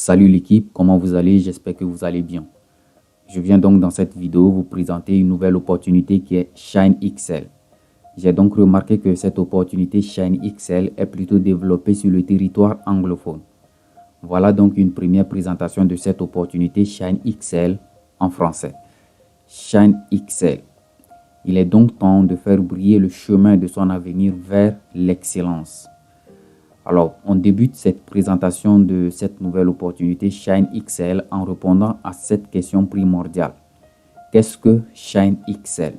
Salut l'équipe, comment vous allez? J'espère que vous allez bien. Je viens donc dans cette vidéo vous présenter une nouvelle opportunité qui est Shine XL. J'ai donc remarqué que cette opportunité Shine XL est plutôt développée sur le territoire anglophone. Voilà donc une première présentation de cette opportunité Shine XL en français. Shine XL. Il est donc temps de faire briller le chemin de son avenir vers l'excellence. Alors, on débute cette présentation de cette nouvelle opportunité Shine XL en répondant à cette question primordiale. Qu'est-ce que Shine XL?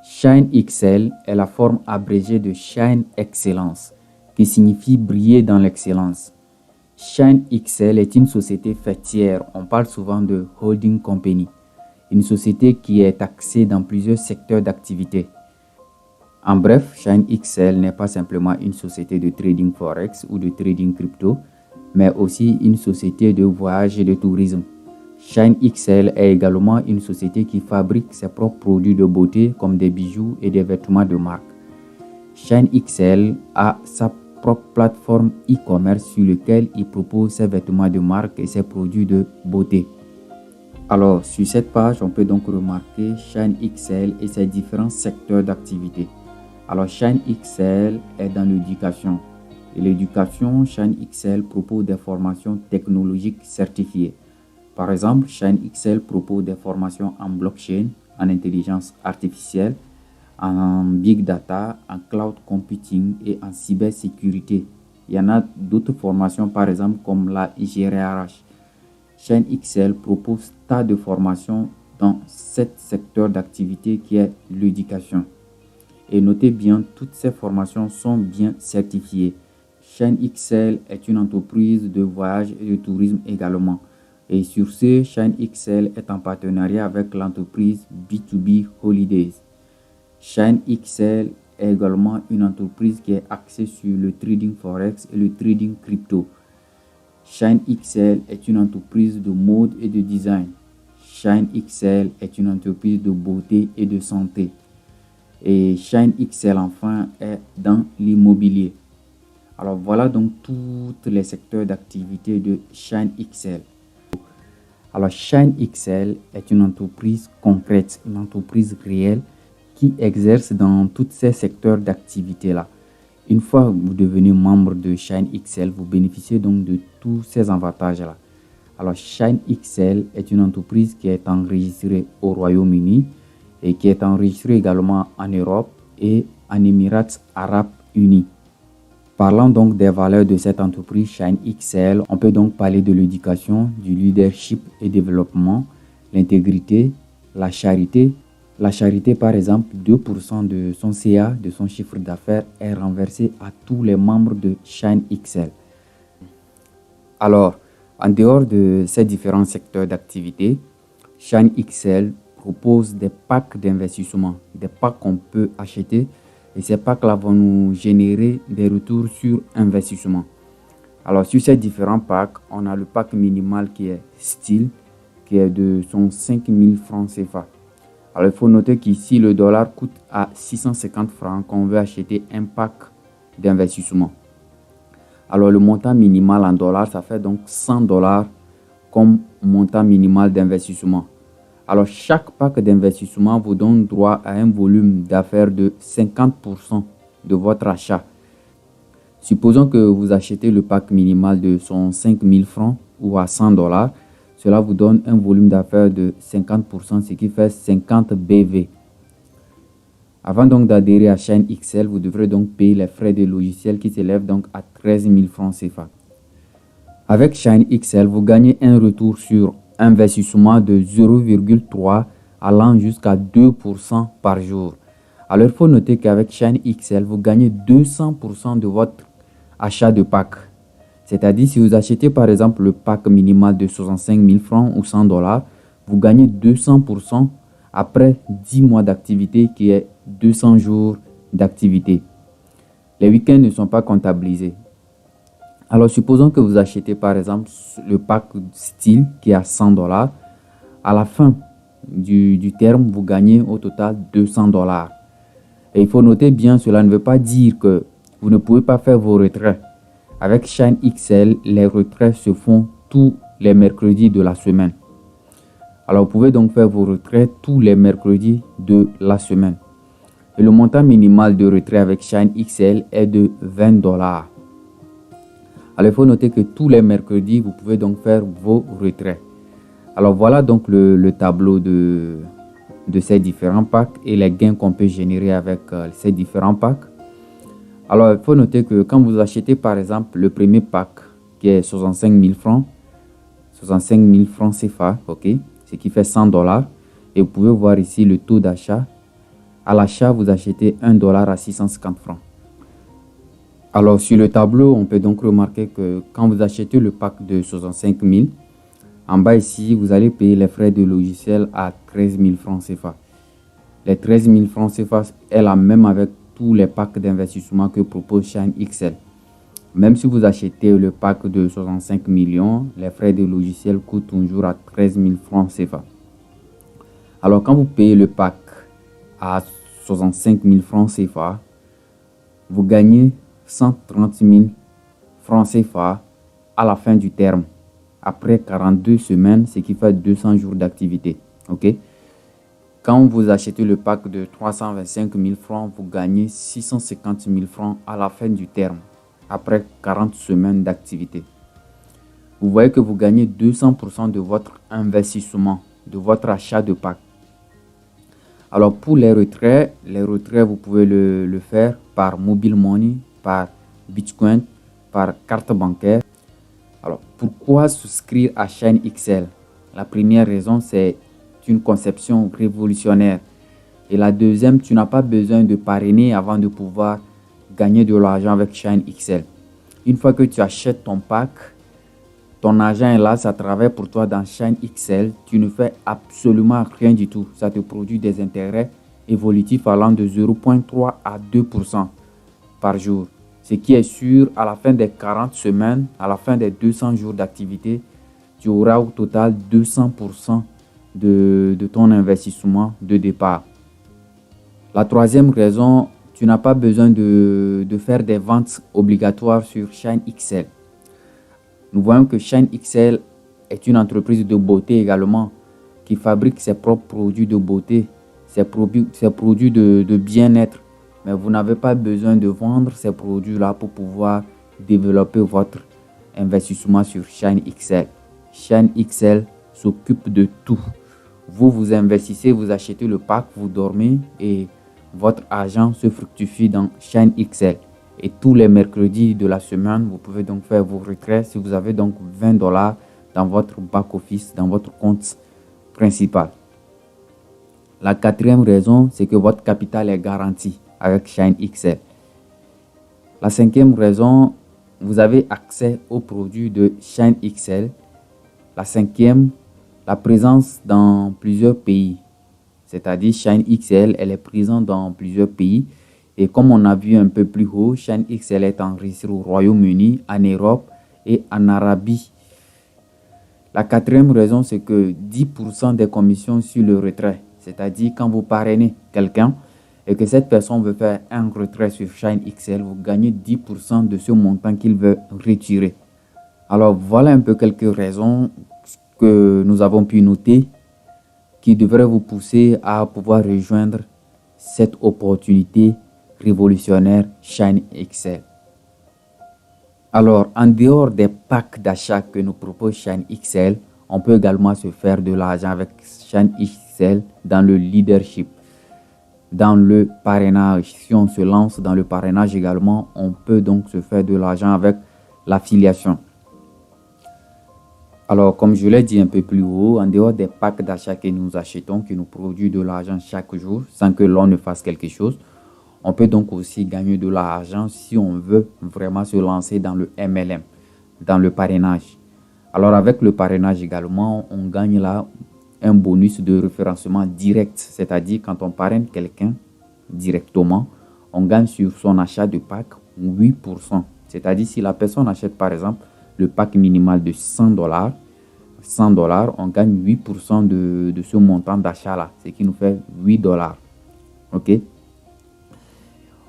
Shine XL est la forme abrégée de Shine Excellence, qui signifie briller dans l'excellence. Shine XL est une société faîtière, on parle souvent de holding company, une société qui est axée dans plusieurs secteurs d'activité. En bref, Shine XL n'est pas simplement une société de trading forex ou de trading crypto, mais aussi une société de voyage et de tourisme. Shine XL est également une société qui fabrique ses propres produits de beauté comme des bijoux et des vêtements de marque. Shine XL a sa propre plateforme e-commerce sur laquelle il propose ses vêtements de marque et ses produits de beauté. Alors, sur cette page, on peut donc remarquer Shine XL et ses différents secteurs d'activité. Alors, Shine XL est dans l'éducation. Et l'éducation, Shine XL propose des formations technologiques certifiées. Par exemple, Shine XL propose des formations en blockchain, en intelligence artificielle, en big data, en cloud computing et en cybersécurité. Il y en a d'autres formations, par exemple, comme la GRH. Shine XL propose tas de formations dans ce secteur d'activité qui est l'éducation. Et notez bien, toutes ces formations sont bien certifiées. Shine XL est une entreprise de voyage et de tourisme également. Et sur ce, Shine XL est en partenariat avec l'entreprise B2B Holidays. Shine XL est également une entreprise qui est axée sur le trading forex et le trading crypto. Shine XL est une entreprise de mode et de design. Shine XL est une entreprise de beauté et de santé. Et Shine XL enfin est dans l'immobilier. Alors voilà donc tous les secteurs d'activité de Shine XL. Alors Shine XL est une entreprise concrète, une entreprise réelle qui exerce dans tous ces secteurs d'activité là. Une fois que vous devenez membre de Shine XL, vous bénéficiez donc de tous ces avantages là. Alors Shine XL est une entreprise qui est enregistrée au Royaume-Uni et qui est enregistré également en Europe et en Émirats arabes unis. Parlant donc des valeurs de cette entreprise Shine XL, on peut donc parler de l'éducation, du leadership et développement, l'intégrité, la charité. La charité, par exemple, 2% de son CA, de son chiffre d'affaires, est renversé à tous les membres de Shine XL. Alors, en dehors de ces différents secteurs d'activité, Shine XL propose des packs d'investissement, des packs qu'on peut acheter et ces packs-là vont nous générer des retours sur investissement. Alors sur ces différents packs, on a le pack minimal qui est Style, qui est de son 5000 francs CFA. Alors il faut noter qu'ici le dollar coûte à 650 francs quand on veut acheter un pack d'investissement. Alors le montant minimal en dollars, ça fait donc 100 dollars comme montant minimal d'investissement. Alors, chaque pack d'investissement vous donne droit à un volume d'affaires de 50% de votre achat. Supposons que vous achetez le pack minimal de son 5000 francs ou à 100 dollars. Cela vous donne un volume d'affaires de 50%, ce qui fait 50 BV. Avant donc d'adhérer à Shine XL, vous devrez donc payer les frais de logiciel qui s'élèvent donc à 13 000 francs CFA. Avec Shine XL, vous gagnez un retour sur investissement de 0,3 allant jusqu'à 2% par jour. Alors, il faut noter qu'avec Shine XL, vous gagnez 200% de votre achat de pack. C'est-à-dire, si vous achetez par exemple le pack minimal de 65 000 francs ou 100 dollars, vous gagnez 200% après 10 mois d'activité qui est 200 jours d'activité. Les week-ends ne sont pas comptabilisés. Alors, supposons que vous achetez par exemple le pack Style qui est à 100 dollars. À la fin du terme, vous gagnez au total 200 dollars. Et il faut noter bien, cela ne veut pas dire que vous ne pouvez pas faire vos retraits. Avec Shine XL, les retraits se font tous les mercredis de la semaine. Alors, vous pouvez donc faire vos retraits tous les mercredis de la semaine. Et le montant minimal de retrait avec Shine XL est de $20. Alors, il faut noter que tous les mercredis, vous pouvez donc faire vos retraits. Alors, voilà donc le tableau de ces différents packs et les gains qu'on peut générer avec ces différents packs. Alors, il faut noter que quand vous achetez par exemple le premier pack qui est 65 000 francs, 65 000 francs CFA, ok, ce qui fait $100. Et vous pouvez voir ici le taux d'achat. À l'achat, vous achetez $1 à 650 francs. Alors, sur le tableau, on peut donc remarquer que quand vous achetez le pack de 65 000, en bas ici, vous allez payer les frais de logiciel à 13 000 francs CFA. Les 13 000 francs CFA est la même avec tous les packs d'investissement que propose Shine XL. Même si vous achetez le pack de 65 millions, les frais de logiciel coûtent toujours à 13 000 francs CFA. Alors, quand vous payez le pack à 65 000 francs CFA, vous gagnez 130 000 francs CFA à la fin du terme, après 42 semaines, ce qui fait 200 jours d'activité. Ok? Quand vous achetez le pack de 325 000 francs, vous gagnez 650 000 francs à la fin du terme, après 40 semaines d'activité. Vous voyez que vous gagnez 200% de votre investissement, de votre achat de pack. Alors pour les retraits, vous pouvez le faire par mobile money, par Bitcoin, par carte bancaire. Alors pourquoi souscrire à Shine XL? La première raison, c'est une conception révolutionnaire. Et la deuxième, tu n'as pas besoin de parrainer avant de pouvoir gagner de l'argent avec Shine XL. Une fois que tu achètes ton pack, ton argent est là, ça travaille pour toi dans Shine XL. Tu ne fais absolument rien du tout. Ça te produit des intérêts évolutifs allant de 0,3 à 2% par jour. Ce qui est sûr, à la fin des 40 semaines, à la fin des 200 jours d'activité, tu auras au total 200% de ton investissement de départ. La troisième raison, tu n'as pas besoin de faire des ventes obligatoires sur Shine XL. Nous voyons que Shine XL est une entreprise de beauté également qui fabrique ses propres produits de beauté, ses produits de bien-être. Mais vous n'avez pas besoin de vendre ces produits-là pour pouvoir développer votre investissement sur Shine XL. Shine XL s'occupe de tout. Vous investissez, vous achetez le pack, vous dormez et votre argent se fructifie dans Shine XL. Et tous les mercredis de la semaine, vous pouvez donc faire vos retraits si vous avez donc $20 dans votre back-office, dans votre compte principal. La quatrième raison, c'est que votre capital est garanti avec Shine XL. La cinquième raison, vous avez accès aux produits de Shine XL. La cinquième, la présence dans plusieurs pays. C'est-à-dire Shine XL, elle est présente dans plusieurs pays. Et comme on a vu un peu plus haut, Shine XL est enregistré au Royaume-Uni, en Europe et en Arabie. La quatrième raison, c'est que 10% des commissions sur le retrait. C'est-à-dire quand vous parrainez quelqu'un et que cette personne veut faire un retrait sur Shine XL, vous gagnez 10% de ce montant qu'il veut retirer. Alors voilà un peu quelques raisons que nous avons pu noter qui devraient vous pousser à pouvoir rejoindre cette opportunité révolutionnaire Shine XL. Alors, en dehors des packs d'achat que nous propose Shine XL, on peut également se faire de l'argent avec Shine XL dans le leadership, dans le parrainage. Si on se lance dans le parrainage également, on peut donc se faire de l'argent avec l'affiliation. Alors, comme je l'ai dit un peu plus haut, en dehors des packs d'achat que nous achetons, qui nous produisent de l'argent chaque jour, sans que l'on ne fasse quelque chose, on peut donc aussi gagner de l'argent si on veut vraiment se lancer dans le MLM, dans le parrainage. Alors, avec le parrainage également, on gagne là un bonus de référencement direct, c'est-à-dire quand on parraine quelqu'un directement, on gagne sur son achat de pack 8%. C'est-à-dire si la personne achète par exemple le pack minimal de $100, on gagne 8% de ce montant d'achat-là, ce qui nous fait $8. Ok?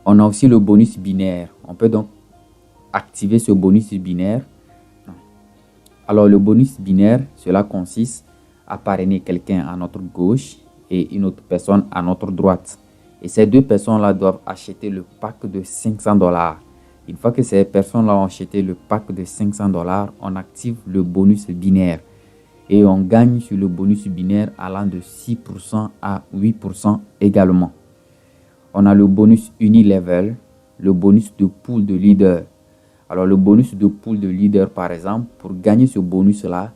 On a aussi le bonus binaire. On peut donc activer ce bonus binaire Alors, le bonus binaire, cela consiste à parrainer quelqu'un à notre gauche et une autre personne à notre droite. Et ces deux personnes-là doivent acheter le pack de $500. Une fois que ces personnes-là ont acheté le pack de $500, on active le bonus binaire. Et on gagne sur le bonus binaire allant de 6% à 8% également. On a le bonus unilevel, le bonus de pool de leader. Alors, le bonus de pool de leader, par exemple, pour gagner ce bonus-là,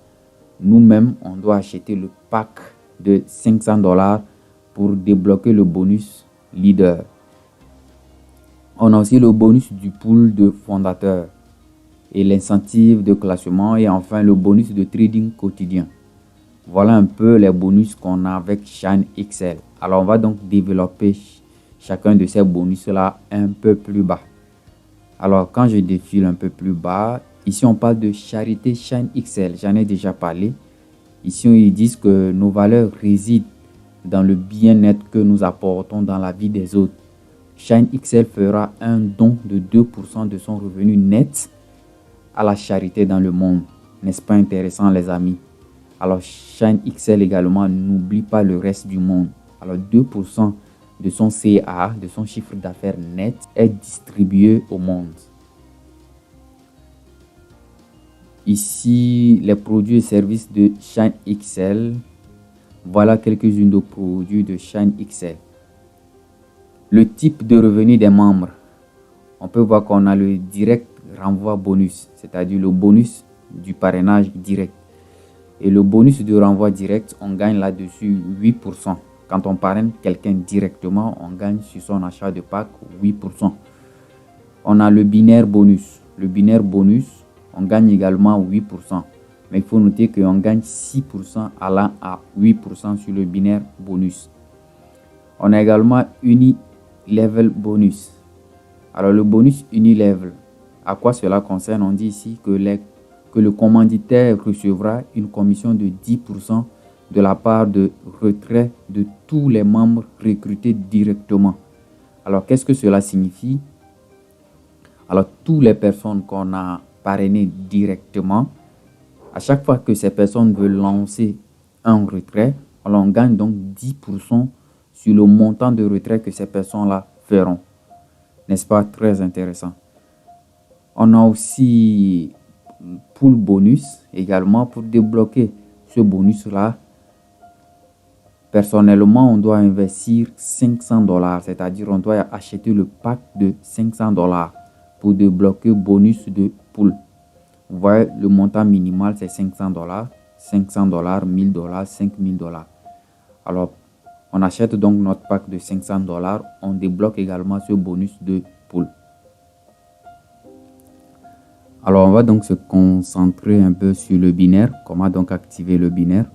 nous-mêmes, on doit acheter le pack de $500 pour débloquer le bonus leader. On a aussi le bonus du pool de fondateur et l'incentive de classement et enfin le bonus de trading quotidien. Voilà un peu les bonus qu'on a avec Shine XL. Alors, on va donc développer chacun de ces bonus-là un peu plus bas. Alors, quand je défile un peu plus bas, ici, on parle de charité Shine XL. J'en ai déjà parlé. Ici, ils disent que nos valeurs résident dans le bien-être que nous apportons dans la vie des autres. Shine XL fera un don de 2% de son revenu net à la charité dans le monde. N'est-ce pas intéressant, les amis? Alors, Shine XL également n'oublie pas le reste du monde. Alors, 2% de son CA, de son chiffre d'affaires net, est distribué au monde. Ici, les produits et services de Shine XL. Voilà quelques-unes de produits de Shine XL. Le type de revenu des membres. On peut voir qu'on a le direct renvoi bonus, c'est-à-dire le bonus du parrainage direct. Et le bonus de renvoi direct, on gagne là-dessus 8%. Quand on parraine quelqu'un directement, on gagne sur son achat de pack 8%. On a le binaire bonus. Le binaire bonus, on gagne également 8%. Mais il faut noter qu'on gagne 6% allant à 8% sur le binaire bonus. On a également unilevel bonus. Alors le bonus unilevel, à quoi cela concerne? On dit ici que le commanditaire recevra une commission de 10% de la part de retrait de tous les membres recrutés directement. Alors, qu'est-ce que cela signifie? Alors, toutes les personnes qu'on a parrainées directement, à chaque fois que ces personnes veulent lancer un retrait, alors on gagne donc 10% sur le montant de retrait que ces personnes-là feront. N'est-ce pas très intéressant? On a aussi pool bonus également pour débloquer ce bonus-là. Personnellement, on doit investir $500, c'est-à-dire on doit acheter le pack de $500 pour débloquer bonus de pool. Vous voyez, le montant minimal c'est $500, $500, $1000, $5000. Alors, on achète donc notre pack de $500, on débloque également ce bonus de pool. Alors, on va donc se concentrer un peu sur le binaire. Comment donc activer le binaire?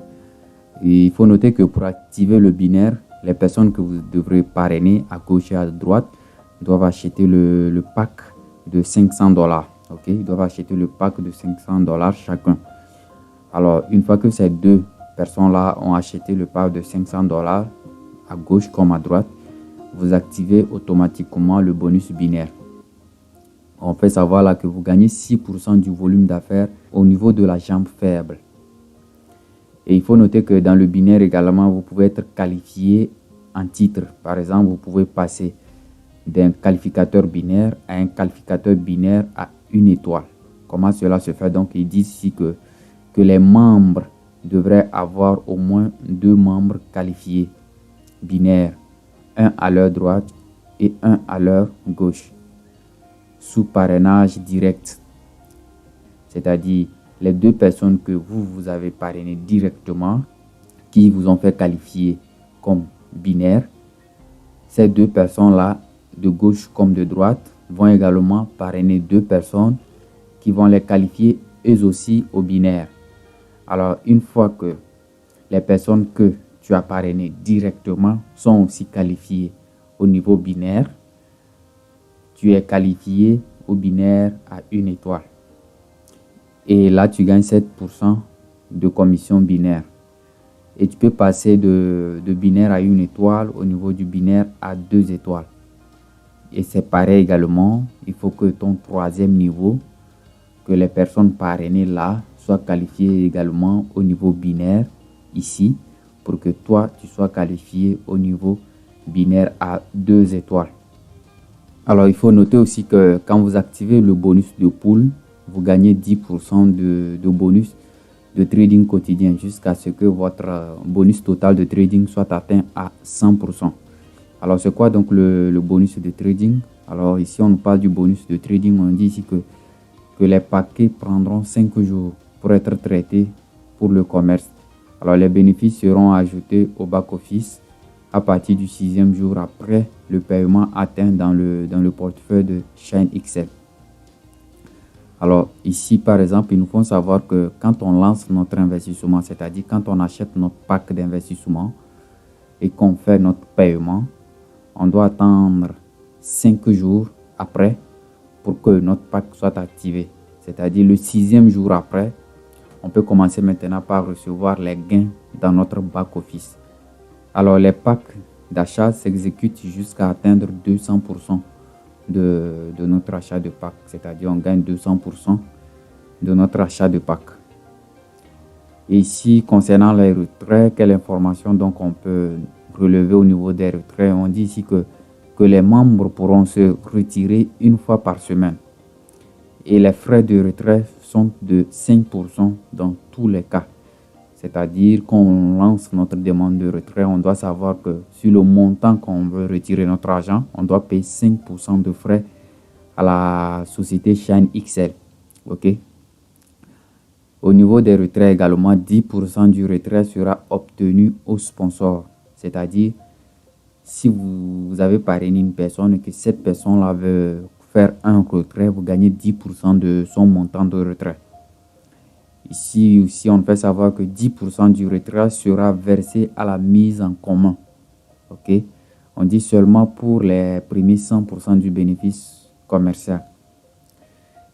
Et il faut noter que pour activer le binaire, les personnes que vous devrez parrainer à gauche et à droite doivent acheter le pack de $500. Ok, ils doivent acheter le pack de $500 chacun. Alors, une fois que ces deux personnes-là ont acheté le pack de $500 à gauche comme à droite, vous activez automatiquement le bonus binaire. On fait savoir là que vous gagnez 6% du volume d'affaires au niveau de la jambe faible. Et il faut noter que dans le binaire également, vous pouvez être qualifié en titre. Par exemple, vous pouvez passer d'un qualificateur binaire à un qualificateur binaire à 1 étoile. Comment cela se fait? Donc, ils disent ici que les membres devraient avoir au moins 2 membres qualifiés binaires, un à leur droite et un à leur gauche, sous parrainage direct. C'est-à-dire les 2 personnes que vous avez parrainées directement, qui vous ont fait qualifier comme binaire, ces 2 personnes-là, de gauche comme de droite, vont également parrainer 2 personnes qui vont les qualifier eux aussi au binaire. Alors, une fois que les personnes que tu as parrainées directement sont aussi qualifiées au niveau binaire, tu es qualifié au binaire à 1 étoile. Et là, tu gagnes 7% de commission binaire. Et tu peux passer de binaire à 1 étoile au niveau du binaire à 2 étoiles. Et c'est pareil également, il faut que ton 3e niveau, que les personnes parrainées là sois qualifié également au niveau binaire ici, pour que toi, tu sois qualifié au niveau binaire à 2 étoiles. Alors, il faut noter aussi que quand vous activez le bonus de pool, vous gagnez 10% de bonus de trading quotidien jusqu'à ce que votre bonus total de trading soit atteint à 100%. Alors, c'est quoi donc le bonus de trading? Alors, ici, on nous parle du bonus de trading. On dit ici que les paquets prendront 5 jours pour être traités pour le commerce. Alors, les bénéfices seront ajoutés au back-office à partir du 6e jour après le paiement atteint dans le portefeuille de Shine XL. Alors ici, par exemple, il nous faut savoir que quand on lance notre investissement, c'est-à-dire quand on achète notre pack d'investissement et qu'on fait notre paiement, on doit attendre 5 jours après pour que notre pack soit activé. C'est-à-dire le 6e jour après, on peut commencer maintenant par recevoir les gains dans notre back-office. Alors, les packs d'achat s'exécutent jusqu'à atteindre 200% de notre achat de pack. C'est-à-dire, on gagne 200% de notre achat de pack. Et ici, concernant les retraits, quelle information donc on peut relever au niveau des retraits? On dit ici que les membres pourront se retirer une fois par semaine. Et les frais de retrait sont de 5% dans tous les cas. C'est-à-dire qu'on lance notre demande de retrait, on doit savoir que sur le montant qu'on veut retirer notre argent, on doit payer 5% de frais à la société Shine XL. OK? Au niveau des retraits également, 10% du retrait sera obtenu au sponsor. C'est-à-dire, si vous avez parrainé une personne et que cette personne-là veut faire un retrait, vous gagnez 10% de son montant de retrait. Ici aussi, on fait savoir que 10% du retrait sera versé à la mise en commun. OK? On dit seulement pour les premiers 100% du bénéfice commercial.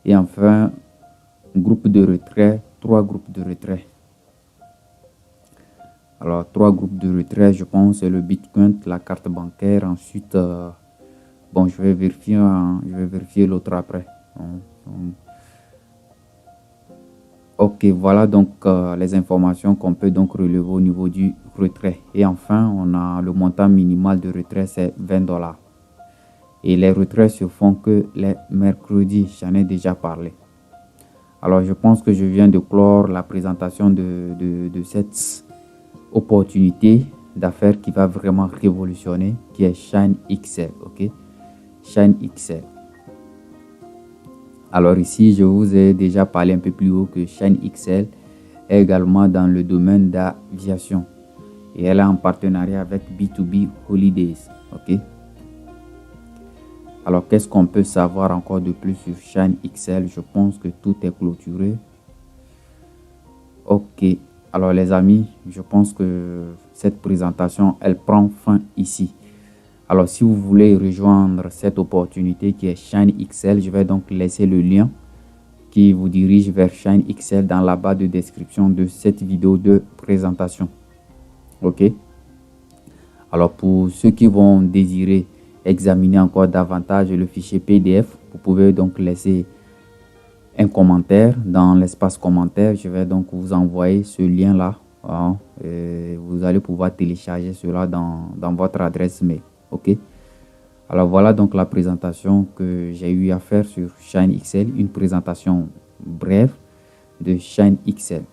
Et enfin, groupe de retrait, 3 groupes de retrait. Alors, 3 groupes de retrait, je pense, c'est le Bitcoin, la carte bancaire. Ensuite, bon, je vais vérifier l'autre après. Ok, voilà donc les informations qu'on peut donc relever au niveau du retrait. Et enfin, on a le montant minimal de retrait, c'est $20. Et les retraits se font que les mercredis, j'en ai déjà parlé. Alors, je pense que je viens de clore la présentation de cette opportunité d'affaires qui va vraiment révolutionner, qui est Shine XL, ok? Shine XL. Alors ici, je vous ai déjà parlé un peu plus haut que Shine XL est également dans le domaine d'aviation. Et elle est en partenariat avec B2B Holidays. Ok. Alors, qu'est-ce qu'on peut savoir encore de plus sur Shine XL? Je pense que tout est clôturé. Ok. Alors, les amis, je pense que cette présentation, elle prend fin ici. Alors, si vous voulez rejoindre cette opportunité qui est Shine XL, je vais donc laisser le lien qui vous dirige vers Shine XL dans la barre de description de cette vidéo de présentation. OK? Alors, pour ceux qui vont désirer examiner encore davantage le fichier PDF, vous pouvez donc laisser un commentaire dans l'espace commentaire. Je vais donc vous envoyer ce lien-là. Hein, et vous allez pouvoir télécharger cela dans votre adresse mail. Ok, alors voilà donc la présentation que j'ai eu à faire sur Shine XL, une présentation brève de Shine XL.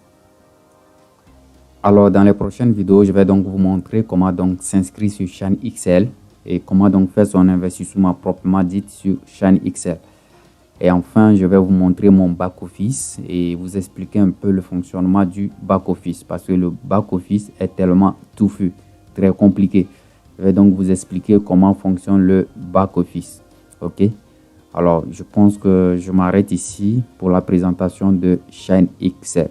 Alors dans les prochaines vidéos, je vais donc vous montrer comment donc s'inscrire sur Shine XL et comment donc faire son investissement proprement dit sur Shine XL. Et enfin, je vais vous montrer mon back-office et vous expliquer un peu le fonctionnement du back-office parce que le back-office est tellement touffu, très compliqué. Je vais donc vous expliquer comment fonctionne le back-office. Ok. Alors, je pense que je m'arrête ici pour la présentation de Shine XL.